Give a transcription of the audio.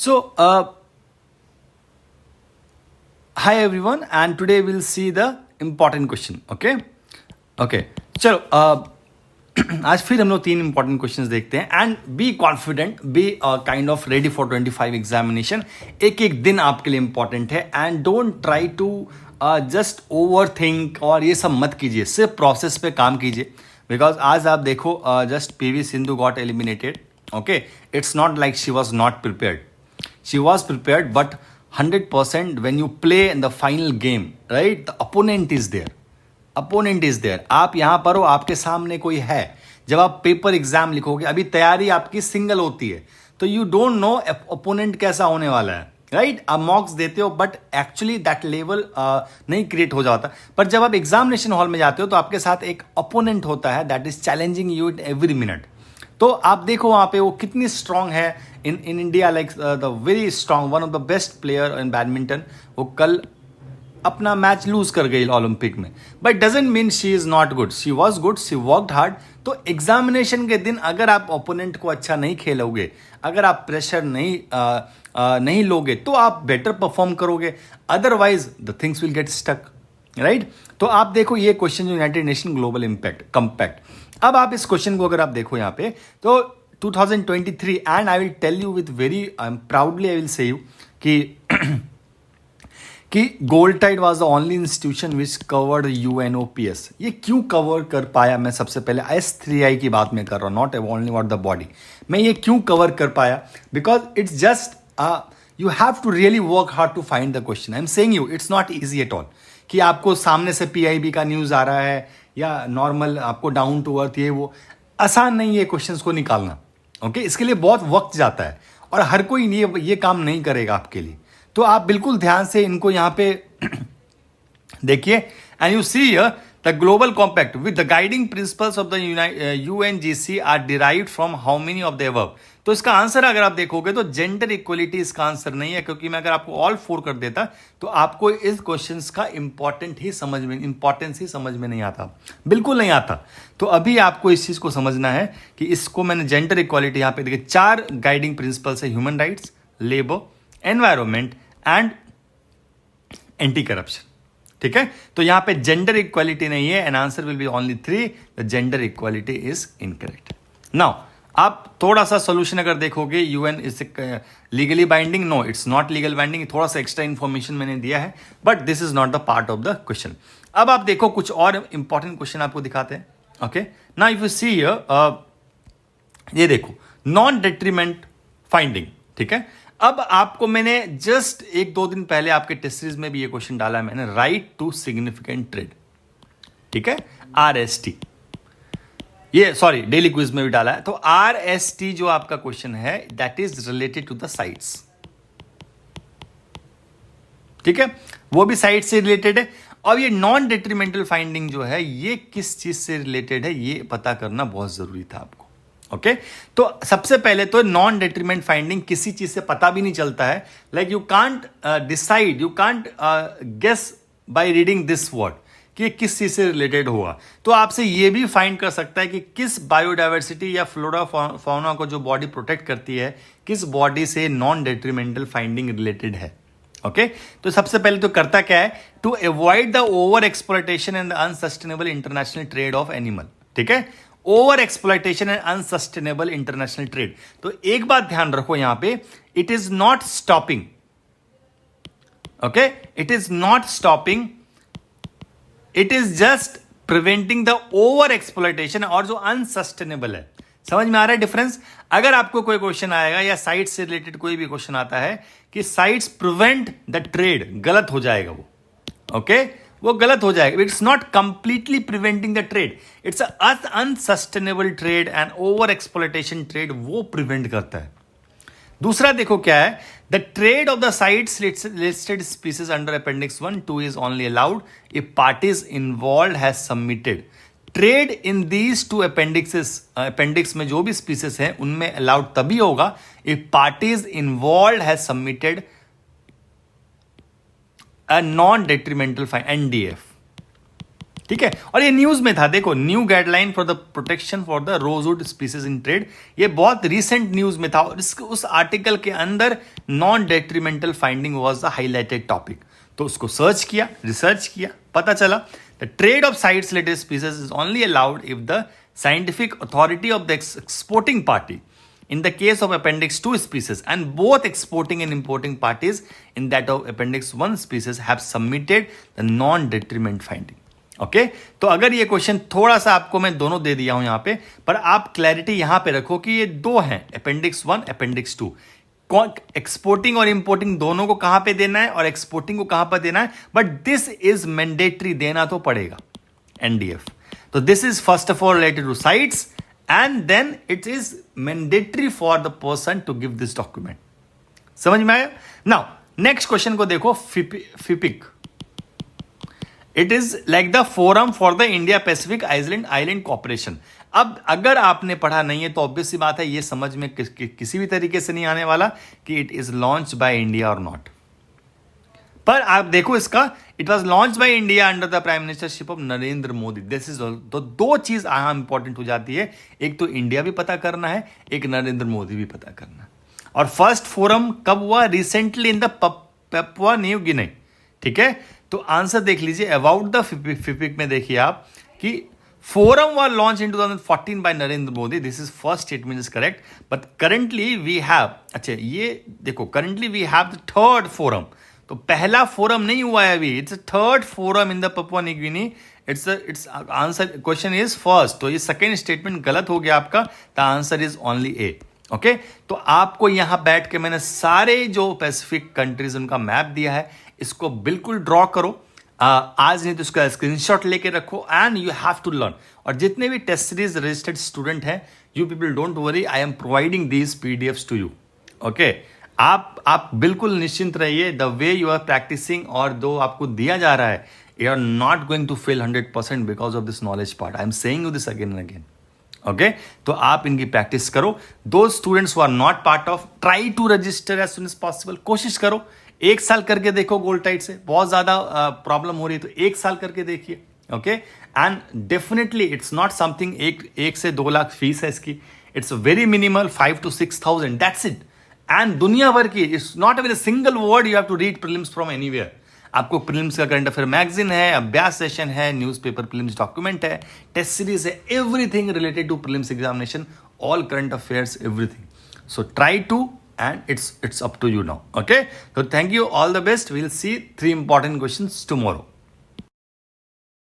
So, hi everyone, and today we'll see the important question. Okay. चलो आज फिर हम लोग 3 इंपॉर्टेंट क्वेश्चंस देखते हैं and be confident, be kind of ready for 25 examination. एक एक दिन आपके लिए इंपॉर्टेंट है and don't try to just over think और ये सब मत कीजिए, सिर्फ प्रोसेस पे काम कीजिए. बिकॉज आज आप देखो just PV Sindhu got eliminated. Okay, it's not like she was not prepared. She was prepared, but 100% when you play in the final game, right? The opponent is there. Opponent is there. आप यहाँ पर हो, आपके सामने कोई है. जब आप पेपर एग्जाम लिखोगे, अभी तैयारी आपकी सिंगल होती है, तो यू डोंट नो ओपोनेंट कैसा होने वाला है, राइट? आप मॉक्स देते हो, बट एक्चुअली दैट लेवल नहीं क्रिएट हो जाता. पर जब आप एग्जामिनेशन हॉल में जाते हो तो आपके साथ एक ओपोनेंट होता है that is challenging you in every minute. तो आप देखो वहाँ पे वो कितनी स्ट्रांग है. In India like the very strong, one of the best player in badminton. वो कल अपना मैच लूज कर गई ओलंपिक में, but doesn't mean she is not good. She was good, she worked hard. तो एग्जामिनेशन के दिन अगर आप ओपोनेंट को अच्छा नहीं खेलोगे, अगर आप प्रेशर नहीं लोगे, तो आप बेटर परफॉर्म करोगे. Otherwise the things will get stuck, right? तो आप देखो ये question, United Nation Global Impact Compact. अब आप इस क्वेश्चन को अगर आप देखो यहाँ पे, तो 2023, and I will tell you with very proudly I will say you कि Gold Tide was the only institution which covered UNOPS. ये क्यों कवर कर पाया? मैं सबसे पहले S3I की बात में कर रहा हूँ, not only about the body. मैं ये क्यों कवर कर पाया? Because it's just you have to really work hard to find the question. I am saying you it's not easy at all कि आपको सामने से PIB का न्यूज़ आ रहा है या नॉर्मल आपको डाउन टू अर्थ, ये वो आसान नहीं है क्वेश्चंस को निकालना. ओके, इसके लिए बहुत वक्त जाता है और हर कोई ये काम नहीं करेगा आपके लिए. तो आप बिल्कुल ध्यान से इनको यहाँ पे देखिए. And you see here the global compact with the guiding principles of the UNGC are derived from how many of the above. तो इसका आंसर अगर आप देखोगे तो जेंडर इक्वलिटी इसका आंसर नहीं है, क्योंकि मैं अगर आपको ऑल 4 कर देता तो आपको इस क्वेश्चंस का इंपॉर्टेंस ही समझ में नहीं आता, बिल्कुल नहीं आता. तो अभी आपको इस चीज को समझना है कि इसको मैंने जेंडर इक्वालिटी यहाँ पे देखिए 4 गाइडिंग प्रिंसिपल्स है: human rights, labour, environment and anti corruption. ठीक है, तो यहां पे जेंडर इक्वालिटी नहीं है and answer will be only 3. The gender equality is incorrect. Now आप थोड़ा सा सोल्यूशन अगर देखोगे, UN is legally binding. No, it's not legal binding. थोड़ा सा एक्स्ट्रा इंफॉर्मेशन मैंने दिया है, but this is not the part of the question. अब आप देखो कुछ और इंपॉर्टेंट क्वेश्चन आपको दिखाते हैं. Okay, now if you see here, ये देखो नॉन डेट्रीमेंट फाइंडिंग. ठीक है, अब आपको मैंने जस्ट 1-2 दिन पहले आपके टेस्ट सीरीज में भी ये क्वेश्चन डाला है मैंने, राइट टू सिग्निफिकेंट ट्रेड. ठीक है, RST, ये सॉरी डेली क्विज में भी डाला है. तो RST जो आपका क्वेश्चन है that is related to the sites. ठीक है, वो भी साइट से रिलेटेड है. और ये नॉन डेट्रीमेंटल फाइंडिंग जो है ये किस चीज से रिलेटेड है, ये पता करना बहुत जरूरी था आपको. ओके, तो सबसे पहले तो नॉन डेट्रीमेंट फाइंडिंग किसी चीज से पता भी नहीं चलता है. Like you can't decide, you can't guess by reading this word कि किस चीज से रिलेटेड हुआ. तो आपसे ये भी फाइंड कर सकता है कि किस बायोडाइवर्सिटी या फ्लोरा फौना को जो बॉडी प्रोटेक्ट करती है, किस बॉडी से नॉन डेट्रीमेंटल फाइंडिंग रिलेटेड है. ओके, तो सबसे पहले तो करता क्या है, to avoid the over exploitation and the unsustainable international trade of animal. ठीक है, over exploitation and unsustainable international trade. तो एक बात ध्यान रखो यहां पे, it is not stopping. Okay, it is not stopping, it is just preventing the over exploitation. और जो अनसस्टेनेबल है, समझ में आ रहा है डिफरेंस? अगर आपको कोई क्वेश्चन आएगा या साइट से रिलेटेड कोई भी क्वेश्चन आता है कि साइट्स प्रिवेंट द ट्रेड, गलत हो जाएगा वो. ओके, वो गलत हो जाएगा. It's not completely preventing the trade, it's unsustainable trade and over exploitation trade, वो प्रिवेंट करता है. दूसरा देखो क्या है, the trade off the sites listed species under appendix 1-2 is only allowed if parties involve has submitted. Trade in these 2 appendix में जो भी स्पीसीज हैं उनमें अलाउड तभी होगा if parties involve has submitted a non detrimental fine, NDF. ठीक है, और ये न्यूज में था, देखो, new guideline for the protection for the rosewood species in trade, ये बहुत रिसेंट न्यूज में था, और उस आर्टिकल के अंदर non detrimental finding was the highlighted topic. तो उसको सर्च किया, रिसर्च किया, पता चला the trade off sites related species is only allowed if the scientific authority of the exporting party in the case of appendix 2 species and both exporting and importing parties in that of appendix 1 species have submitted the non detriment finding. Okay, तो अगर ये question थोड़ा सा आपको मैं दोनों दे दिया हूं यहां पे, पर आप क्लैरिटी यहां पे रखो कि ये दो हैं, अपेंडिक्स 1 अपेंडिक्स 2, एक्सपोर्टिंग और इंपोर्टिंग दोनों को कहां पे देना है और एक्सपोर्टिंग को कहां पर देना है, बट दिस इज मैंडेटरी, देना तो पड़ेगा एनडीएफ। तो this is first of all related to CITES and then it is mandatory for the person to give this document. समझ में आया? Now next question को देखो, FIPIC. It is like the forum for the India Pacific Island Cooperation. अब अगर आपने पढ़ा नहीं है तो ऑब्वियस सी बात है, ये समझ में किसी भी तरीके से नहीं आने वाला कि it is launch by India और नॉट। पर आप देखो इसका, it was launch by India under the prime ministership of Narendra Modi. This is, तो दो चीज यहां इंपॉर्टेंट हो जाती है, एक तो इंडिया भी पता करना है, एक नरेंद्र मोदी भी पता करना है। और फर्स्ट फोरम कब हुआ? Recently in the Papua New गिनी। ठीक है, तो आंसर देख लीजिए अबाउट द फिपिक में, देखिए आप कि forum was launched in 2014 by Narendra Modi. This is first statement is correct, but currently we have, अच्छा ये देखो, currently we have the third forum. तो पहला फोरम नहीं हुआ है अभी, it's third forum in the Papua New Guinea. It's answer, question is first, तो ये सेकेंड स्टेटमेंट गलत हो गया आपका, the answer is only A. Okay, तो आपको यहां बैठ के मैंने सारे जो पैसिफिक कंट्रीज उनका मैप दिया है, इसको बिल्कुल ड्रॉ करो, आज नहीं तो उसका स्क्रीनशॉट लेके रखो, and you have to learn. और जितने भी टेस्ट सीरीज रजिस्टर्ड स्टूडेंट हैं, you people don't worry, I am providing these PDFs to you. Okay, आप बिल्कुल निश्चिंत रहिए, the way you are practicing और दो आपको दिया जा रहा है, you are not going to fail 100% because of this knowledge part. I am saying you this again and again. Okay, तो आप इनकी प्रैक्टिस करो। दो students who are not part of, try to register as soon as possible. कोशिश करो, एक साल करके देखो गोल्ड टाइट से, बहुत ज्यादा प्रॉब्लम हो रही है तो एक साल करके देखिए। Okay, and definitely it's not something एक से 2 लाख फीस है इसकी, it's very minimal 5 to 6,000, that's it. And दुनिया भर की, it's not a single word you have to read prelims from anywhere. आपको प्रीलिम्स का करंट अफेयर मैगजीन है, अभ्यास सेशन है, न्यूज़पेपर प्रीलिम्स डॉक्यूमेंट है, टेस्ट सीरीज है, everything related to prelims examination, all current affairs, everything. So try to, and it's up to you now. Okay, so thank you, all the best. We'll see 3 important questions tomorrow.